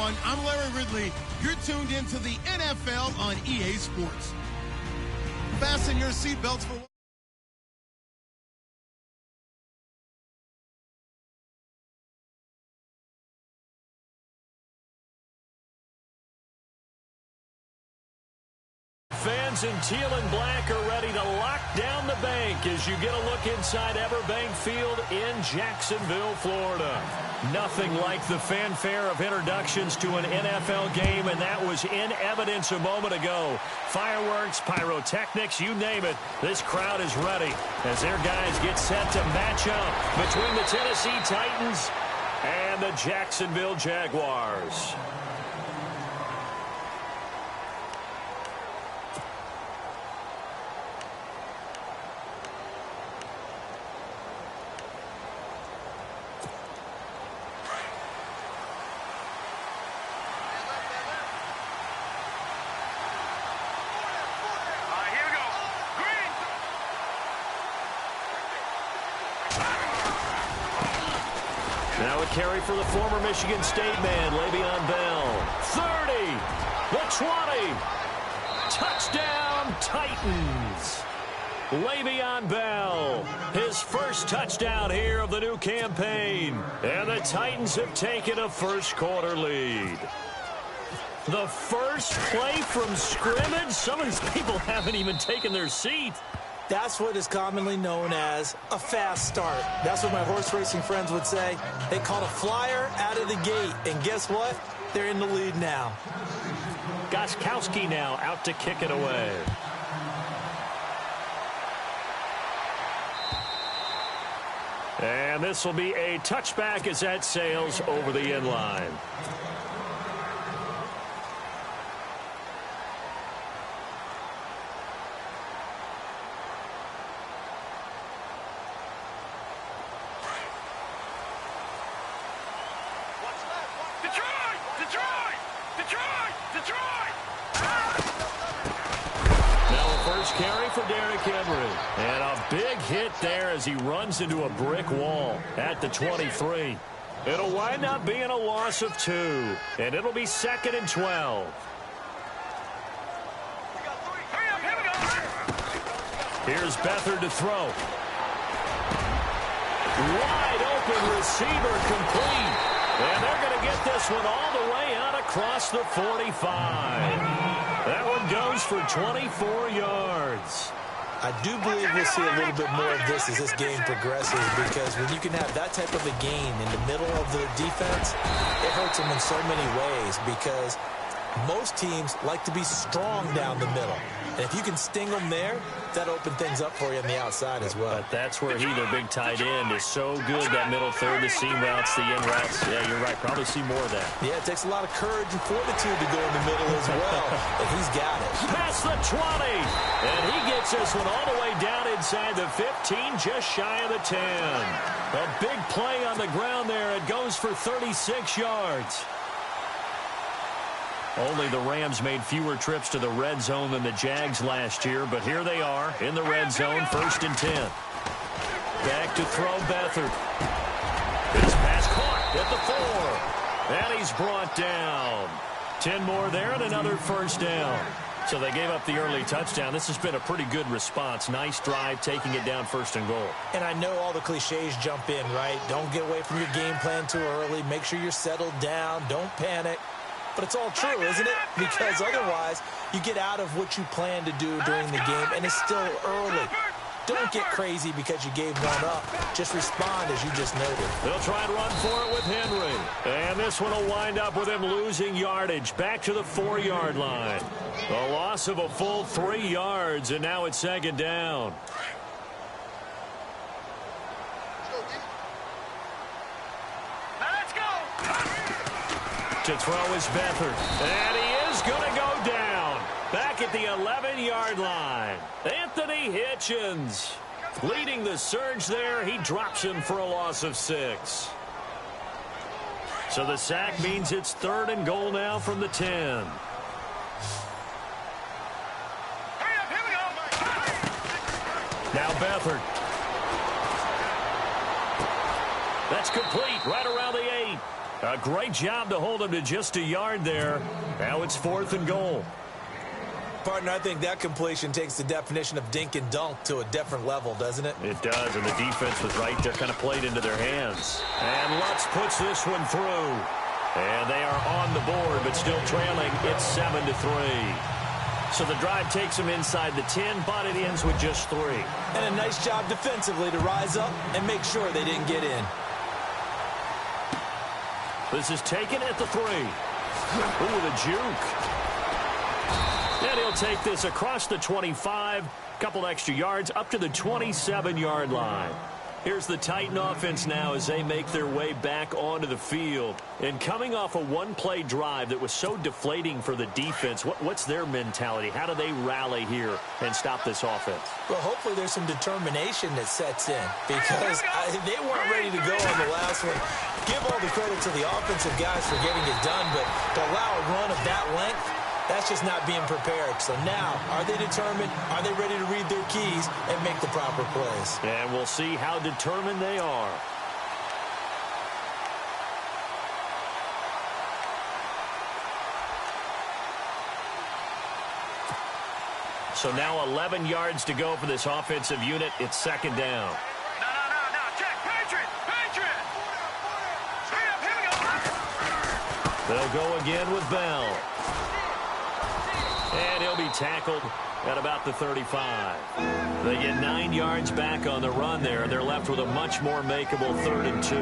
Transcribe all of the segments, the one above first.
everyone. I'm Larry Ridley. You're tuned into the NFL on EA Sports. Fasten your seatbelts for... Fans in teal and black are ready to lock down the bank as you get a look inside Everbank Field in Jacksonville, Florida. Nothing like the fanfare of introductions to an NFL game, and that was in evidence a moment ago. Fireworks, pyrotechnics, you name it. This crowd is ready as their guys get set to match up between the Tennessee Titans and the Jacksonville Jaguars. Now a carry for the former Michigan State man, Le'Veon Bell. 30, the 20. Touchdown, Titans. Le'Veon Bell, his first touchdown here of the new campaign. And the Titans have taken a first-quarter lead. The first play from scrimmage? Some of these people haven't even taken their seat. That's what is commonly known as a fast start. That's what my horse racing friends would say. They caught a flyer out of the gate, and guess what? They're in the lead now. Gostkowski now out to kick it away. And this will be a touchback as that sails over the end line. And a big hit there as he runs into a brick wall at the 23. It'll wind up being a loss of 2, and it'll be 2nd and 12. Here's Beathard to throw. Wide open receiver complete. And they're going to get this one all the way out across the 45. That one goes for 24 yards. I do believe we'll see a little bit more of this as this game progresses, because when you can have that type of a gain in the middle of the defense, it hurts them in so many ways, because most teams like to be strong down the middle. And if you can sting them there, that opens things up for you on the outside as well. But that's where he, their big tight end, is so good, that middle third, the seam routes, the in routes. Yeah, you're right. Probably see more of that. Yeah, it takes a lot of courage and fortitude to go in the middle as well. And he's got it. Past the 20. And he gets this one all the way down inside the 15, just shy of the 10. A big play on the ground there. It goes for 36 yards. Only the Rams made fewer trips to the red zone than the Jags last year, but here they are in the red zone, 1st and 10. Back to throw Beathard. His pass caught at the 4. And he's brought down. 10 more there and another first down. So they gave up the early touchdown. This has been a pretty good response. Nice drive, taking it down 1st and goal. And I know all the cliches jump in, right? Don't get away from your game plan too early. Make sure you're settled down. Don't panic. But it's all true, isn't it? Because otherwise, you get out of what you plan to do during the game, and it's still early. Don't get crazy because you gave one up. Just respond as you just noted. They'll try and run for it with Henry. And this one will wind up with him losing yardage back to the 4-yard line. A loss of a full 3 yards, and now it's 2nd down. To throw is Beathard. And he is going to go down. Back at the 11-yard line. Anthony Hitchens leading the surge there. He drops him for a loss of 6. So the sack means it's 3rd and goal now from the 10. Now Beathard. That's complete right around the 8. A great job to hold him to just a yard there. Now it's 4th and goal. Partner, I think that completion takes the definition of dink and dunk to a different level, doesn't it? It does, and the defense was right there, kind of played into their hands. And Lutz puts this one through. And they are on the board, but still trailing. It's 7-3. So the drive takes them inside the 10, but it ends with just 3. And a nice job defensively to rise up and make sure they didn't get in. This is taken at the 3. Ooh, the juke. And he'll take this across the 25, couple extra yards, up to the 27-yard line. Here's the Titan offense now as they make their way back onto the field. And coming off a one-play drive that was so deflating for the defense, what's their mentality? How do they rally here and stop this offense? Well, hopefully there's some determination that sets in because they weren't ready to go on the last one. Give all the credit to the offensive guys for getting it done, but to allow a run of that length, that's just not being prepared. So now, are they determined? Are they ready to read their keys and make the proper plays? And we'll see how determined they are. So now 11 yards to go for this offensive unit. It's 2nd down. No. Check. Patriot. Straight up. Here we go. They'll go again with Bell. And he'll be tackled at about the 35. They get 9 yards back on the run there, and they're left with a much more makeable 3rd and 2.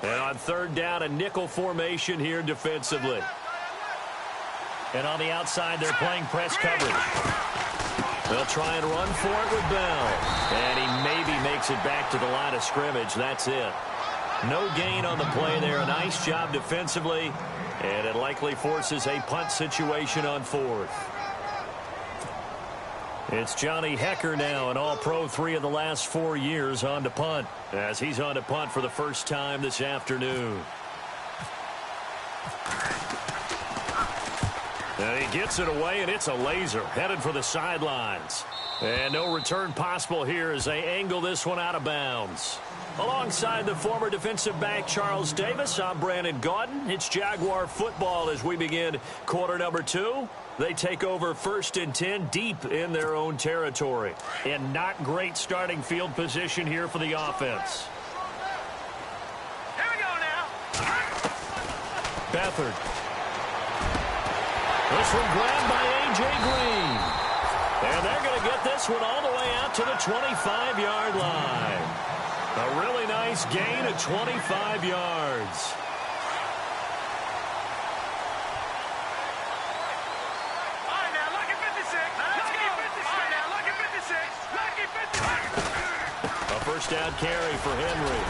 And on 3rd down, a nickel formation here defensively. And on the outside, they're playing press coverage. They'll try and run for it with Bell. And he maybe makes it back to the line of scrimmage. That's it. No gain on the play there. A nice job defensively. And it likely forces a punt situation on 4th. It's Johnny Hecker now, an all-pro 3 of the last 4 years on to punt. As he's on to punt for the first time this afternoon. And he gets it away, and it's a laser headed for the sidelines. And no return possible here as they angle this one out of bounds. Alongside the former defensive back Charles Davis, I'm Brandon Gaudin. It's Jaguar football as we begin quarter number 2. They take over 1st and 10 deep in their own territory. And not great starting field position here for the offense. Here we go now. Beathard. This one grabbed by A.J. Green. And they're going to get this one all the way out to the 25-yard line. A really nice gain of 25 yards. All right, now, lucky 56. Let's go. All right, now, lucky 56. Lucky 56. A first down carry for Henry.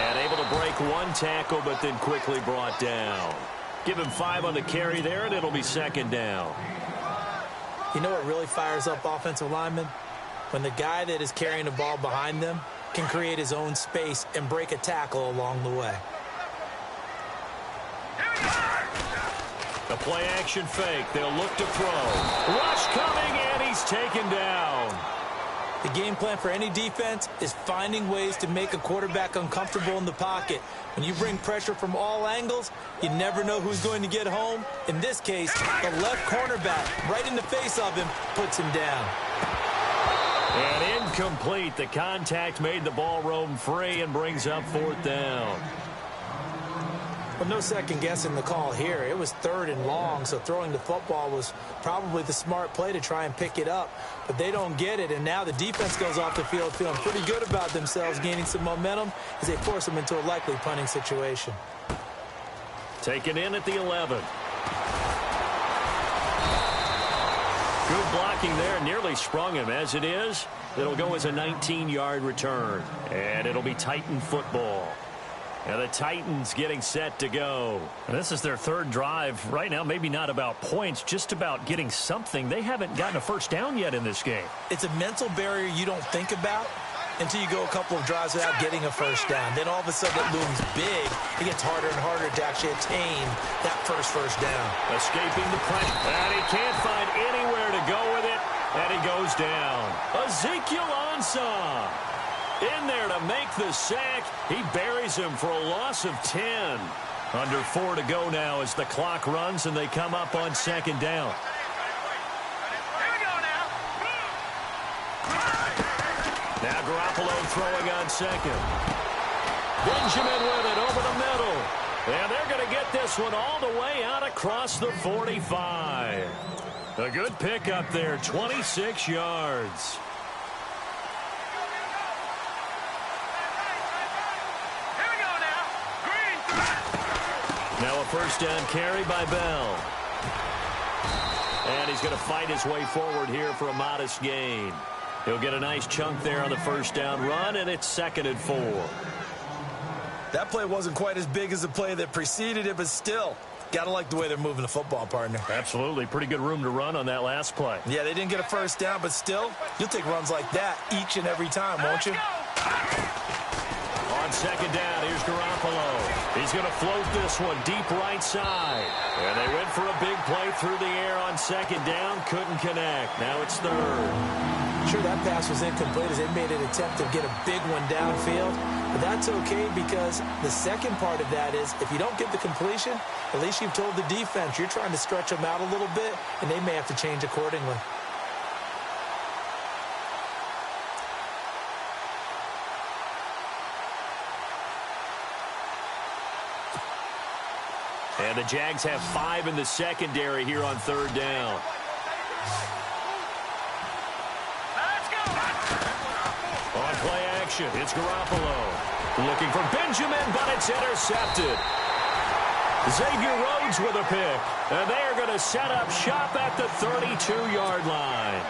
And able to break one tackle, but then quickly brought down. Give him 5 on the carry there, and it'll be 2nd down. You know what really fires up offensive linemen? When the guy that is carrying the ball behind them can create his own space and break a tackle along the way. The play-action fake. They'll look to throw. Rush coming, and he's taken down. The game plan for any defense is finding ways to make a quarterback uncomfortable in the pocket. When you bring pressure from all angles, you never know who's going to get home. In this case, the left cornerback, right in the face of him, puts him down. And incomplete. The contact made the ball roam free and brings up 4th down. Well, no second guessing the call here. It was 3rd and long, so throwing the football was probably the smart play to try and pick it up. But they don't get it, and now the defense goes off the field feeling pretty good about themselves, gaining some momentum as they force them into a likely punting situation. Taken in at the 11. Good blocking there. Nearly sprung him. As it is, it'll go as a 19-yard return. And it'll be Titan football. And the Titans getting set to go. And this is their 3rd drive. Right now, maybe not about points, just about getting something. They haven't gotten a first down yet in this game. It's a mental barrier you don't think about, until you go a couple of drives without getting a first down. Then all of a sudden it looms big. It gets harder and harder to actually attain that first down. Escaping the pressure. And he can't find anywhere to go with it. And he goes down. Ezekiel Ansah in there to make the sack. He buries him for a loss of 10. Under 4 to go now as the clock runs and they come up on second down. Now Garoppolo throwing on second. Benjamin with it over the middle. And they're going to get this one all the way out across the 45. A good pickup there, 26 yards. Now a first down carry by Bell. And he's going to fight his way forward here for a modest gain. He'll get a nice chunk there on the first down run, and it's 2nd and 4. That play wasn't quite as big as the play that preceded it, but still, got to like the way they're moving the football, partner. Absolutely. Pretty good room to run on that last play. Yeah, they didn't get a first down, but still, you'll take runs like that each and every time, won't you? On second down, here's Garoppolo. He's going to float this one deep right side. And they went for a big play through the air on second down. Couldn't connect. Now it's 3rd. Sure, that pass was incomplete as they made an attempt to get a big one downfield. But that's okay because the second part of that is if you don't get the completion, at least you've told the defense you're trying to stretch them out a little bit, and they may have to change accordingly. And the Jags have 5 in the secondary here on 3rd down. On play action, it's Garoppolo. Looking for Benjamin, but it's intercepted. Xavier Rhodes with a pick. And they are going to set up shop at the 32-yard line.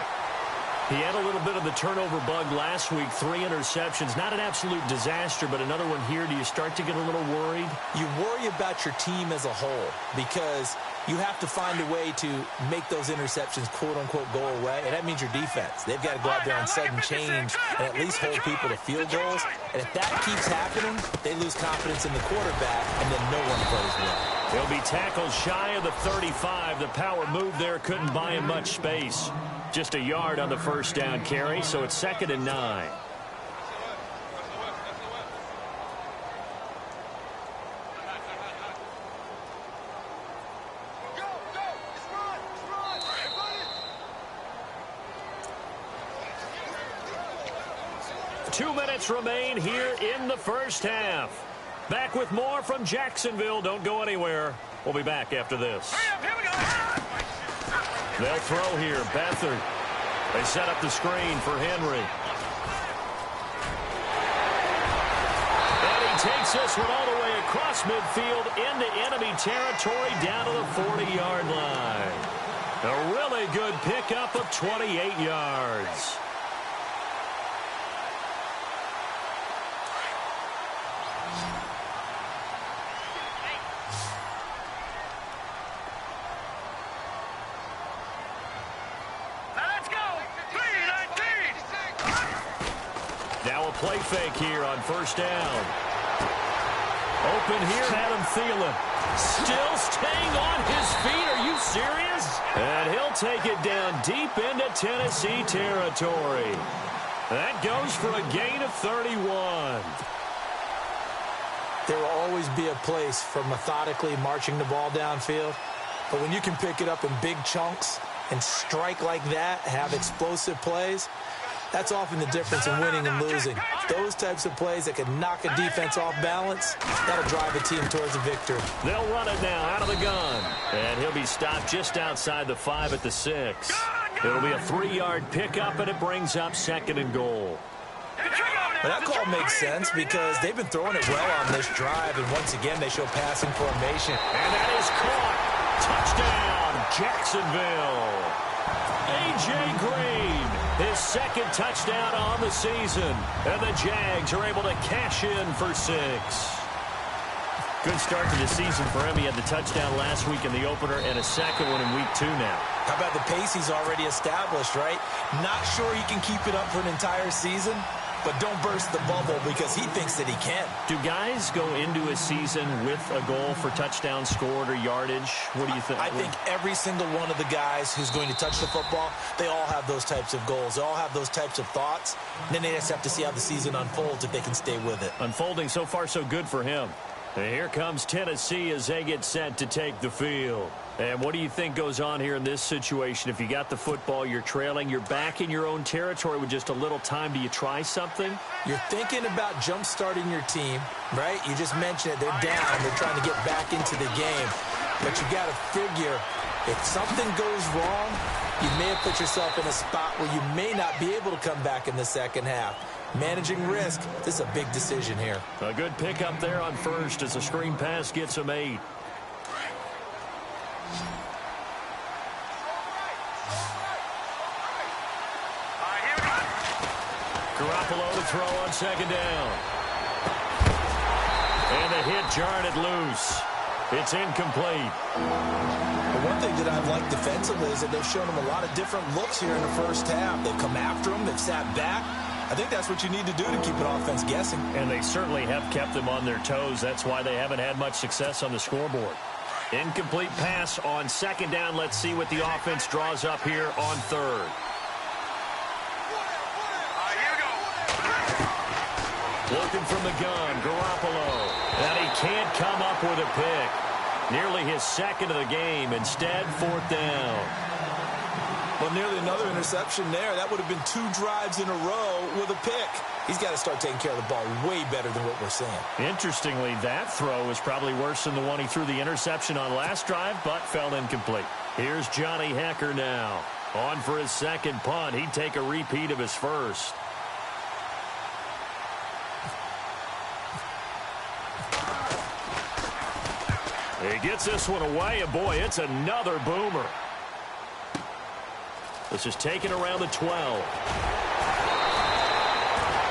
He had a little bit of the turnover bug last week, 3 interceptions. Not an absolute disaster, but another one here. Do you start to get a little worried? You worry about your team as a whole because you have to find a way to make those interceptions, quote-unquote, go away, and that means your defense. They've got to go out there and sudden change and at least hold people to field goals. And if that keeps happening, they lose confidence in the quarterback, and then no one plays well. He'll be tackled shy of the 35. The power move there couldn't buy him much space. Just a yard on the first down carry, so it's 2nd and 9. Two minutes remain here in the first half. Back with more from Jacksonville. Don't go anywhere. We'll be back after this. They'll throw here. Beathard. They set up the screen for Henry. And he takes this one all the way across midfield into enemy territory down to the 40-yard line. A really good pickup of 28 yards. Play fake here on first down. Open here, Adam Thielen. Still staying on his feet. Are you serious? And he'll take it down deep into Tennessee territory. That goes for a gain of 31. There will always be a place for methodically marching the ball downfield. But when you can pick it up in big chunks and strike like that, have explosive plays, that's often the difference in winning and losing. Those types of plays that can knock a defense off balance, that'll drive a team towards a victory. They'll run it now out of the gun. And he'll be stopped just outside the 5 at the 6. It'll be a 3-yard pickup, and it brings up 2nd and goal. Well, that call makes sense because they've been throwing it well on this drive, and once again, they show passing formation. And that is caught. Touchdown, Jacksonville. A.J. Green, his 2nd touchdown on the season. And the Jags are able to cash in for 6. Good start to the season for him. He had the touchdown last week in the opener and a second one in week 2 now. How about the pace he's already established, right? Not sure he can keep it up for an entire season, but don't burst the bubble because he thinks that he can. Do guys go into a season with a goal for touchdown scored or yardage? What do you think? I think every single one of the guys who's going to touch the football, they all have those types of goals. They all have those types of thoughts. And then they just have to see how the season unfolds if they can stay with it. Unfolding so far so good for him. And here comes Tennessee as they get set to take the field. And what do you think goes on here in this situation? If you got the football, you're trailing, you're back in your own territory with just a little time. Do you try something? You're thinking about jump-starting your team, right? You just mentioned it. They're down. They're trying to get back into the game. But you got to figure, if something goes wrong, you may have put yourself in a spot where you may not be able to come back in the second half. Managing risk, this is a big decision here. A good pickup there on first as the screen pass gets him 8. Garoppolo to throw on second down. And the hit jarred it loose. It's incomplete. The one thing that I've liked defensively is that they've shown him a lot of different looks here in the first half. They've come after him. They've sat back. I think that's what you need to do to keep an offense guessing. And they certainly have kept them on their toes. That's why they haven't had much success on the scoreboard. Incomplete pass on second down. Let's see what the offense draws up here on third. Looking from the gun, Garoppolo. And he can't come up with a pick. Nearly his second of the game. Instead, fourth down. Well, nearly another interception there. That would have been 2 drives in a row with a pick. He's got to start taking care of the ball way better than what we're seeing. Interestingly, that throw is probably worse than the one he threw the interception on last drive, but fell incomplete. Here's Johnny Hekker now. On for his second punt. He'd take a repeat of his first. He gets this one away, and boy, it's another boomer. This is taken around the 12.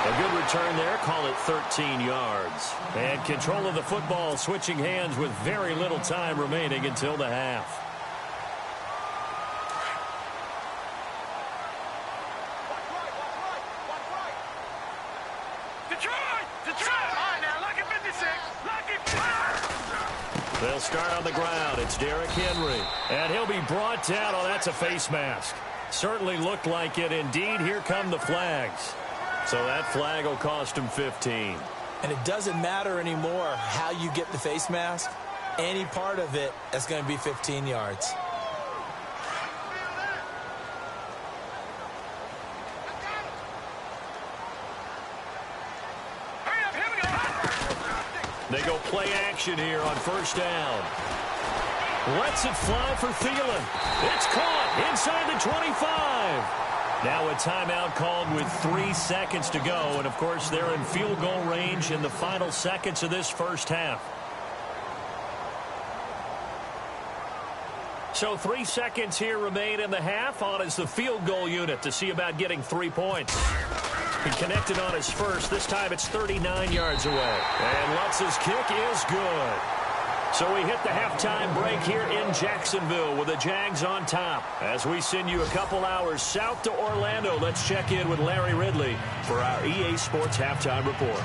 A good return there. Call it 13 yards. And control of the football, switching hands with very little time remaining until the half. They'll start on the ground. It's Derrick Henry. And he'll be brought down. Oh, that's a face mask. Certainly looked like it. Indeed, here come the flags. So that flag will cost him 15. And it doesn't matter anymore how you get the face mask. Any part of it is going to be 15 yards. They go play action here on first down. Lets it fly for Thielen. It's caught inside the 25. Now a timeout called with 3 seconds to go. And, of course, they're in field goal range in the final seconds of this first half. So 3 seconds here remain in the half. On is the field goal unit to see about getting 3 points. He connected on his first. This time it's 39 yards away. And Lutz's kick is good. So we hit the halftime break here in Jacksonville with the Jags on top. As we send you a couple hours south to Orlando, let's check in with Larry Ridley for our EA Sports Halftime Report.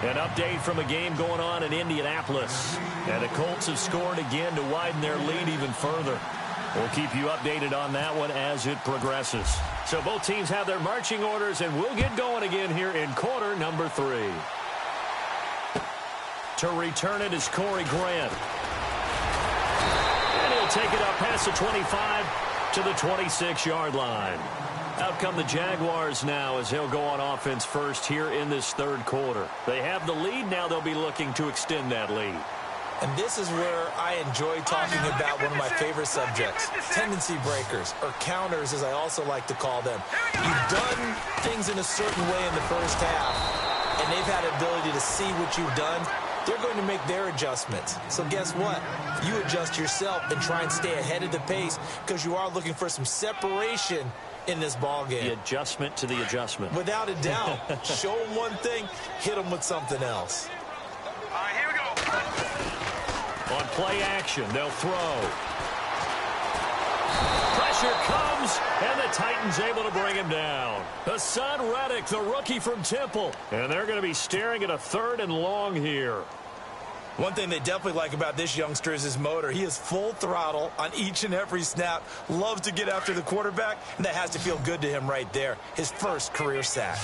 An update from a game going on in Indianapolis. And the Colts have scored again to widen their lead even further. We'll keep you updated on that one as it progresses. So both teams have their marching orders, and we'll get going again here in quarter number 3. To return it is Corey Grant. And he'll take it up past the 25 to the 26-yard line. Out come the Jaguars now as they'll go on offense first here in this third quarter. They have the lead. Now they'll be looking to extend that lead. And this is where I enjoy talking about one of my favorite subjects, tendency breakers, or counters as I also like to call them. You've done things in a certain way in the first half, and they've had the ability to see what you've done. They're going to make their adjustments. So guess what? You adjust yourself and try and stay ahead of the pace because you are looking for some separation in this ball game. The adjustment to the adjustment. Without a doubt. Show them one thing, hit them with something else. All right, here we go. On play action, they'll throw. Pressure comes. moves, and the Titans able to bring him down. Hassan Reddick, the rookie from Temple. And they're going to be staring at a 3rd and long here. One thing they definitely like about this youngster is his motor. He is full throttle on each and every snap, loves to get after the quarterback, and that has to feel good to him right there. His first career sack.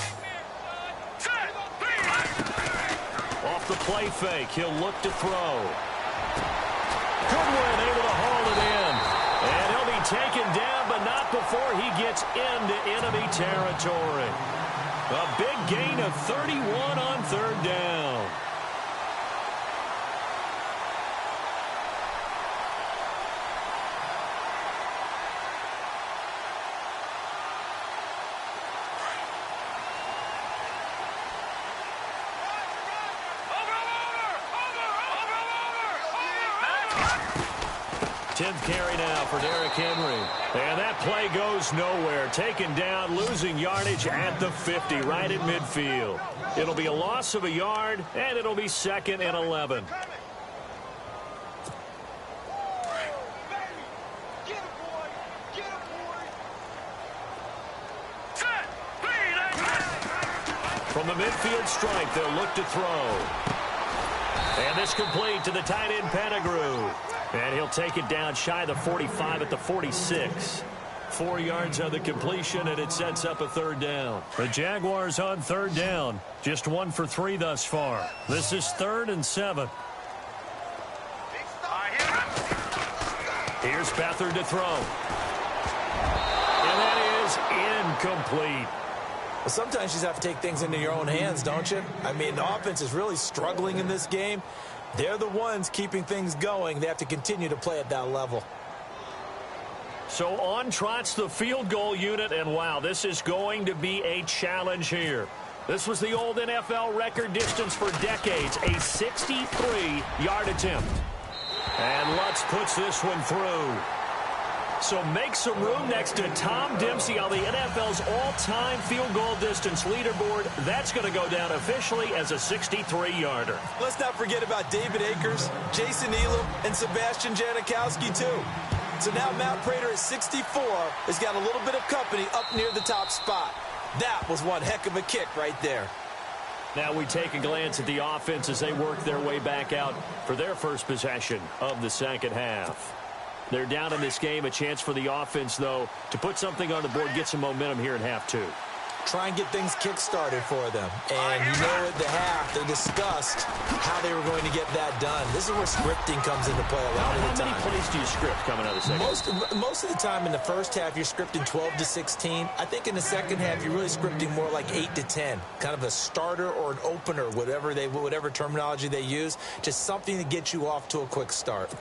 Off the play fake, he'll look to throw. Goodwin able to haul it in. And he'll be taken down, but not before he gets into enemy territory. A big gain of 31 on 3rd down. Carry now for Derrick Henry. And that play goes nowhere. Taken down, losing yardage at the 50, right at midfield. It'll be a loss of a yard, and it'll be 2nd and 11. From the midfield stripe, they'll look to throw. And this complete to the tight end, Pettigrew. And he'll take it down shy of the 45 at the 46. 4 yards on the completion, and it sets up a 3rd down. The Jaguars on 3rd down. Just 1 for 3 thus far. This is 3rd and 7. Here's Beathard to throw. And that is incomplete. Well, sometimes you just have to take things into your own hands, don't you? I mean, the offense is really struggling in this game. They're the ones keeping things going. They have to continue to play at that level. So on trots the field goal unit, and wow, this is going to be a challenge here. This was the old NFL record distance for decades, a 63-yard attempt. And Lutz puts this one through. So make some room next to Tom Dempsey on the NFL's all-time field goal distance leaderboard. That's going to go down officially as a 63-yarder. Let's not forget about David Akers, Jason Elam, and Sebastian Janikowski, too. So now Matt Prater at 64 has got a little bit of company up near the top spot. That was one heck of a kick right there. Now we take a glance at the offense as they work their way back out for their first possession of the 2nd half. They're down in this game. A chance for the offense, though, to put something on the board, get some momentum here in half 2. Try and get things kick-started for them. And you know at the half, they discussed how they were going to get that done. This is where scripting comes into play a lot of the time. How many plays do you script coming out of the second? Most of the time in the first half, you're scripting 12 to 16. I think in the second half, you're really scripting more like 8 to 10. Kind of a starter or an opener, whatever terminology they use. Just something to get you off to a quick start.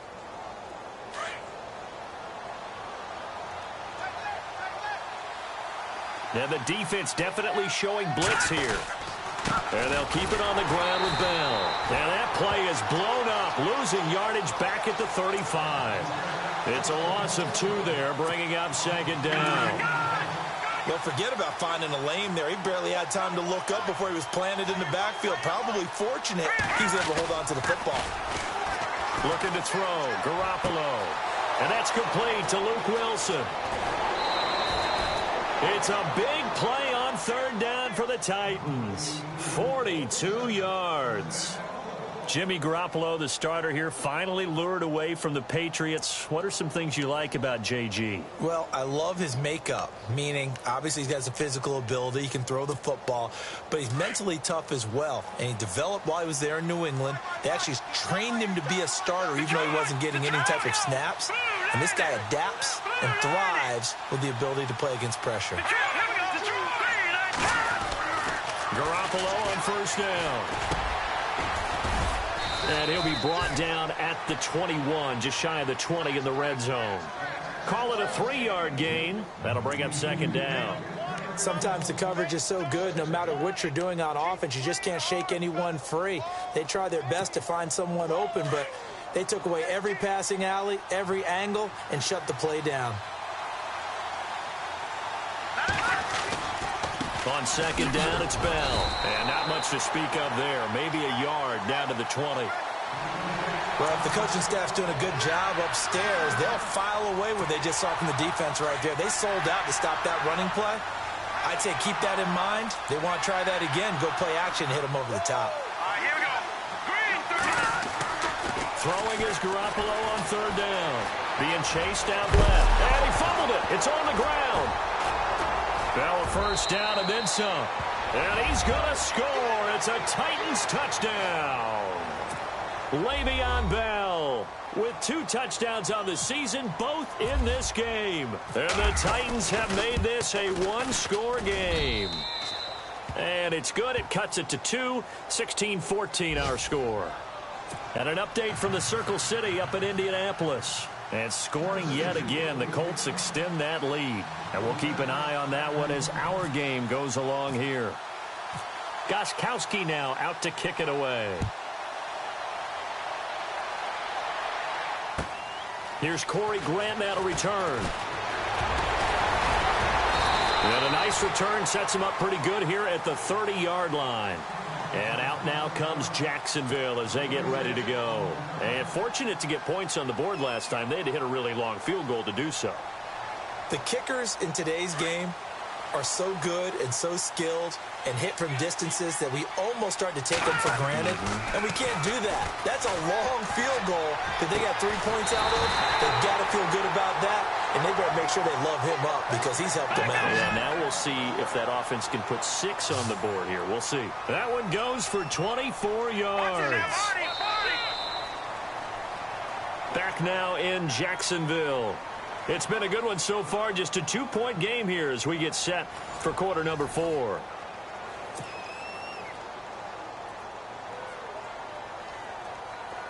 And the defense definitely showing blitz here. And they'll keep it on the ground with Bell. And that play is blown up, losing yardage back at the 35. It's a loss of 2 there, bringing up 2nd down. Well, forget about finding a lane there. He barely had time to look up before he was planted in the backfield. Probably fortunate he was able to hold on to the football. Looking to throw, Garoppolo. And that's complete to Luke Wilson. It's a big play on 3rd down for the Titans. 42 yards. Jimmy Garoppolo, the starter here, finally lured away from the Patriots. What are some things you like about JG? Well, I love his makeup, meaning obviously he has a physical ability. He can throw the football, but he's mentally tough as well. And he developed while he was there in New England. They actually trained him to be a starter even though he wasn't getting any type of snaps. And this guy adapts and thrives with the ability to play against pressure. Garoppolo on 1st down. And he'll be brought down at the 21, just shy of the 20 in the red zone. Call it a 3-yard gain. That'll bring up 2nd down. Sometimes the coverage is so good, no matter what you're doing on offense, you just can't shake anyone free. They try their best to find someone open, but they took away every passing alley, every angle, and shut the play down. On 2nd down, it's Bell. And not much to speak of there. Maybe a yard down to the 20. Well, if the coaching staff's doing a good job upstairs, they'll file away what they just saw from the defense right there. They sold out to stop that running play. I'd say keep that in mind. They want to try that again, go play action, hit them over the top. All right, here we go. Green, 39. Throwing is Garoppolo on third down. Being chased out left. And he fumbled it. It's on the ground. Bell a first down and then some. And he's going to score. It's a Titans touchdown. Le'Veon Bell with 2 touchdowns on the season, both in this game. And the Titans have made this a 1-score game. And it's good. It cuts it to 2. 16-14 our score. And an update from the Circle City up in Indianapolis. And scoring yet again. The Colts extend that lead. And we'll keep an eye on that one as our game goes along here. Gostkowski now out to kick it away. Here's Corey Grant now to return. And a nice return sets him up pretty good here at the 30-yard line. And out now comes Jacksonville as they get ready to go. And fortunate to get points on the board last time. They had to hit a really long field goal to do so. The kickers in today's game are so good and so skilled and hit from distances that we almost start to take them for granted, and we can't do that. That's a long field goal that they got 3 points out of. They've got to feel good about that, and they better make sure they love him up because he's helped them out. Yeah, now we'll see if that offense can put 6 on the board here. We'll see. That one goes for 24 yards. Back now in Jacksonville. It's been a good one so far. Just a 2-point game here as we get set for quarter number 4.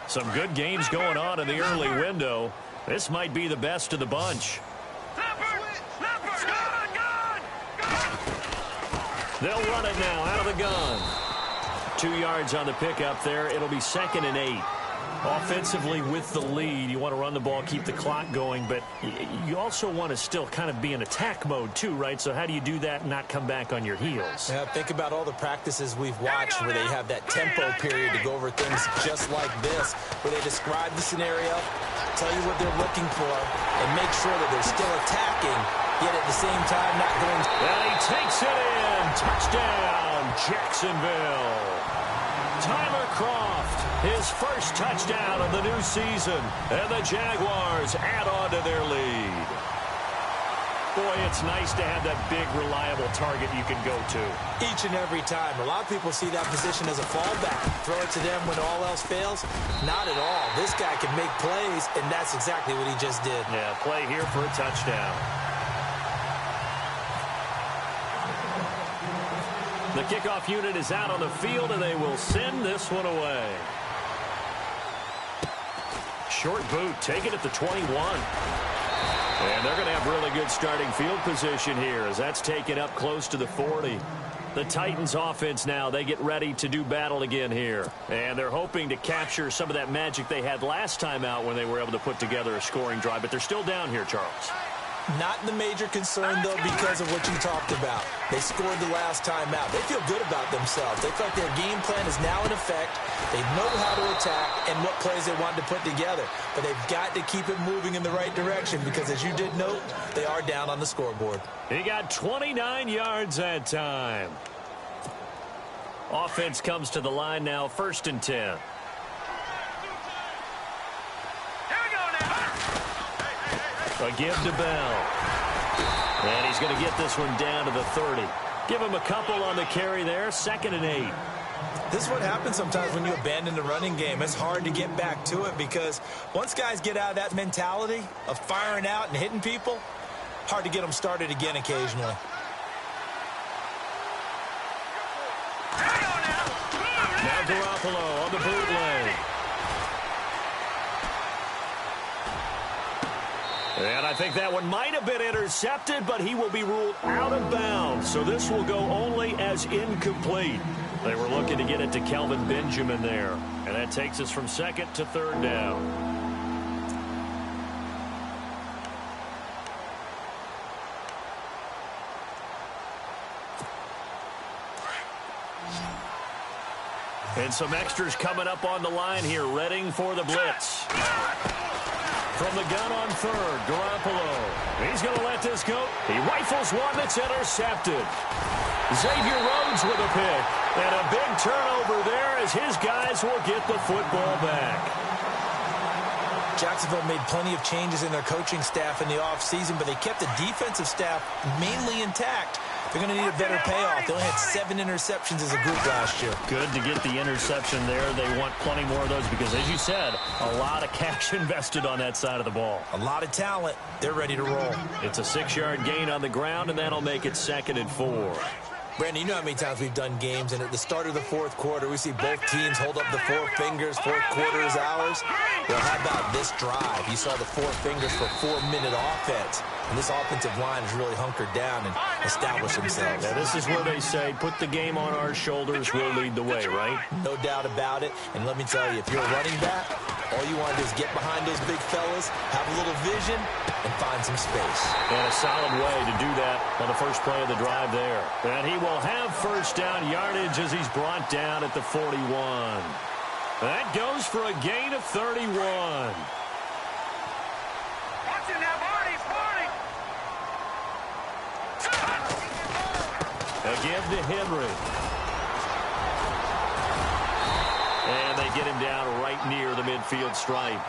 Some good games going on in the early window. This might be the best of the bunch. They'll run it now out of the gun. 2 yards on the pickup there. It'll be 2nd and 8. Offensively with the lead, you want to run the ball, keep the clock going, but you also want to still kind of be in attack mode too, right? So how do you do that and not come back on your heels? Yeah, think about all the practices we've watched where they have that tempo period to go over things just like this, where they describe the scenario, tell you what they're looking for, and make sure that they're still attacking, yet at the same time not going. And he takes it in. Touchdown, Jacksonville. Tyler Kroft, his first touchdown of the new season. And the Jaguars add on to their lead. Boy, it's nice to have that big, reliable target you can go to. Each and every time. A lot of people see that position as a fallback. Throw it to them when all else fails. Not at all. This guy can make plays, and that's exactly what he just did. Yeah, play here for a touchdown. The kickoff unit is out on the field, and they will send this one away. Short boot, take it at the 21. And they're going to have really good starting field position here as that's taken up close to the 40. The Titans offense now, they get ready to do battle again here. And they're hoping to capture some of that magic they had last time out when they were able to put together a scoring drive. But they're still down here, Charles. Not the major concern, though, because of what you talked about. They scored the last time out. They feel good about themselves. They feel like their game plan is now in effect. They know how to attack and what plays they want to put together. But they've got to keep it moving in the right direction because, as you did note, they are down on the scoreboard. He got 29 yards that time. Offense comes to the line now, 1st and 10. A give to Bell. And he's going to get this one down to the 30. Give him a couple on the carry there. 2nd and 8. This is what happens sometimes when you abandon the running game. It's hard to get back to it because once guys get out of that mentality of firing out and hitting people, hard to get them started again occasionally. Now Garoppolo on the bootleg. And I think that one might have been intercepted, but he will be ruled out of bounds. So this will go only as incomplete. They were looking to get it to Kelvin Benjamin there. And that takes us from 2nd to 3rd down. And some extras coming up on the line here, readying for the blitz. From the gun on third, Garoppolo. He's going to let this go. He rifles one that's intercepted. Xavier Rhodes with a pick. And a big turnover there as his guys will get the football back. Jacksonville made plenty of changes in their coaching staff in the offseason, but they kept the defensive staff mainly intact. They're going to need a better payoff. They only had 7 interceptions as a group last year. Good to get the interception there. They want plenty more of those because, as you said, a lot of cash invested on that side of the ball. A lot of talent. They're ready to roll. It's a 6-yard gain on the ground, and that'll make it 2nd and 4. Brandon, you know how many times we've done games, and at the start of the fourth quarter, we see both teams hold up the 4 fingers. Fourth quarter is ours. Well, how about this drive? You saw the 4 fingers for 4-minute offense. And this offensive line has really hunkered down and established themselves. Now, this is where they say, put the game on our shoulders, we'll lead the way, right? No doubt about it. And let me tell you, if you're a running back, all you want to do is get behind those big fellas, have a little vision, and find some space. And a solid way to do that on the first play of the drive there. And he will have first down yardage as he's brought down at the 41. That goes for a gain of 31. Again to Henry. And they get him down right near the midfield stripe.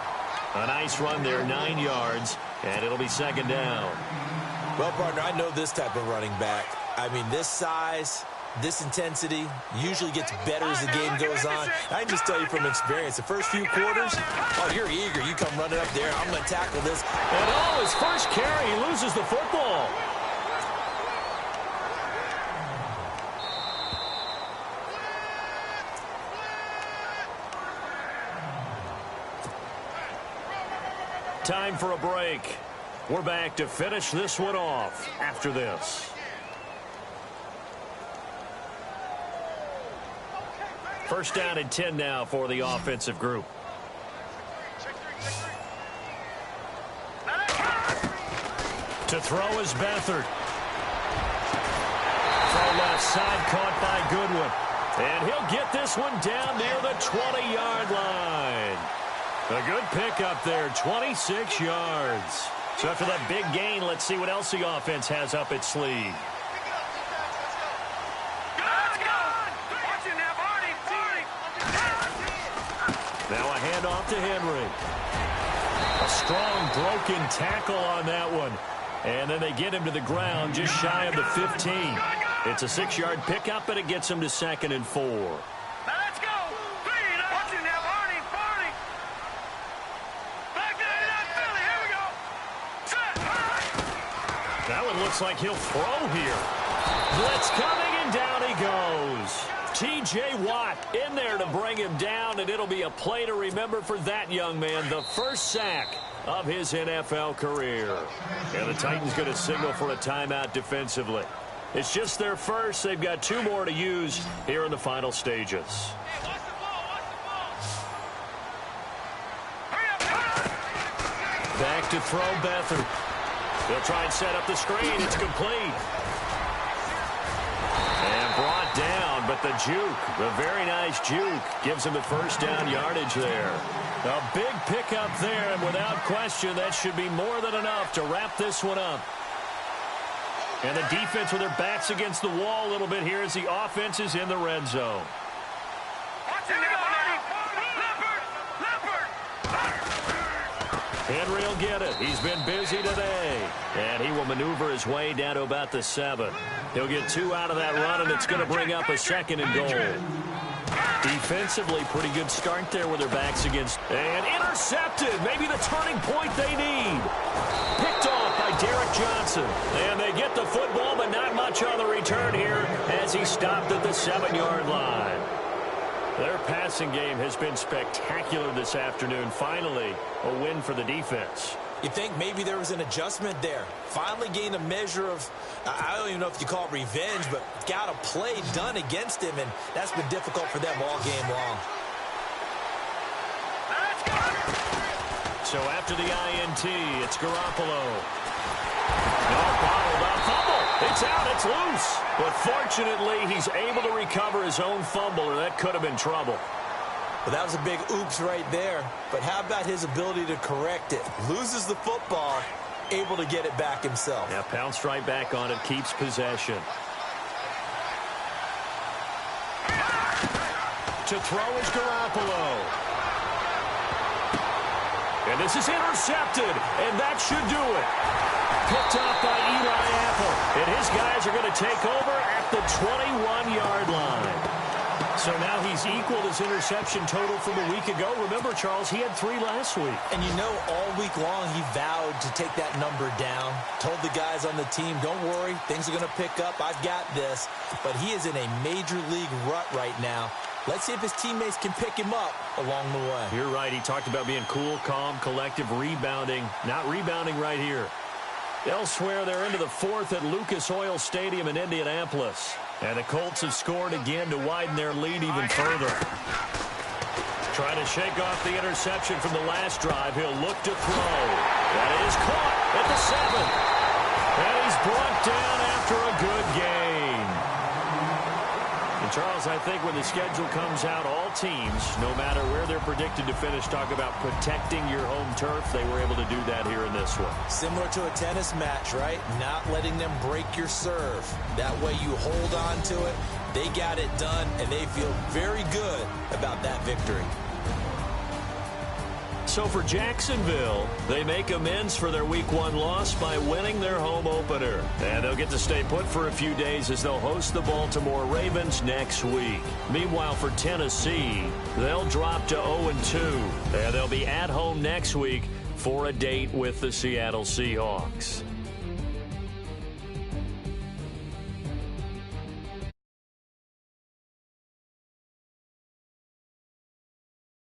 A nice run there, 9 yards, and it'll be 2nd down. Well, partner, I know this type of running back. I mean, this size, this intensity usually gets better as the game goes on. I can just tell you from experience, the first few quarters, oh, you're eager. You come running up there. I'm going to tackle this. And oh, his first carry, he loses the football. Time for a break. We're back to finish this one off after this. First down and 10 now for the offensive group. To throw is Beathard. Throw left side, caught by Goodwin. And he'll get this one down near the 20-yard line. A good pickup there, 26 yards. So after that big gain, let's see what else the offense has up its sleeve. Now a handoff to Henry. A strong broken tackle on that one. And then they get him to the ground just shy of the 15. It's a 6-yard pickup, and it gets him to 2nd and 4. That one looks like he'll throw here. Blitz coming, and down he goes. T.J. Watt in there to bring him down, and it'll be a play to remember for that young man. The first sack of his NFL career. And the Titans going to signal for a timeout defensively. It's just their first. They've got 2 more to use here in the final stages. Back to throw Beathard. They'll try and set up the screen. It's complete. And brought down, but the juke, the very nice juke, gives him the first down yardage there. A big pickup there, and without question, that should be more than enough to wrap this one up. And the defense with their backs against the wall a little bit here as the offense is in the red zone. Henry will get it. He's been busy today. And he will maneuver his way down to about the 7. He'll get 2 out of that run, and it's going to bring up a 2nd and goal. Defensively, pretty good start there with their backs against. And intercepted. Maybe the turning point they need. Picked off by Derek Johnson. And they get the football, but not much on the return here as he stopped at the 7-yard line. Their passing game has been spectacular this afternoon. Finally, a win for the defense. You think maybe there was an adjustment there. Finally gained a measure of, I don't even know if you call it revenge, but got a play done against him, and that's been difficult for them all game long. So after the INT, it's Garoppolo. No, bottled up fumble. It's out. It's loose. But fortunately, he's able to recover his own fumble, or that could have been trouble. Well, that was a big oops right there. But how about his ability to correct it? Loses the football, able to get it back himself. Yeah, pounced right back on it, keeps possession. To throw is Garoppolo. And this is intercepted, and that should do it. Picked off by Eli Apple. And his guys are going to take over at the 21-yard line. So now he's equaled his interception total from a week ago. Remember, Charles, he had 3 last week. And you know, all week long he vowed to take that number down. Told the guys on the team, don't worry, things are going to pick up. I've got this. But he is in a major league rut right now. Let's see if his teammates can pick him up along the way. You're right. He talked about being cool, calm, collective, rebounding. Not rebounding right here. Elsewhere, they're into the 4th at Lucas Oil Stadium in Indianapolis. And the Colts have scored again to widen their lead even further. Trying to shake off the interception from the last drive. He'll look to throw. That is caught at the 7. And he's brought down after a good game. And Charles, I think when the schedule comes out, all teams, no matter where they're predicted to finish, talk about protecting your home turf. They were able to do that here in this one. Similar to a tennis match, right? Not letting them break your serve. That way you hold on to it. They got it done, and they feel very good about that victory. So for Jacksonville, they make amends for their Week 1 loss by winning their home opener. And they'll get to stay put for a few days as they'll host the Baltimore Ravens next week. Meanwhile, for Tennessee, they'll drop to 0-2. And they'll be at home next week for a date with the Seattle Seahawks.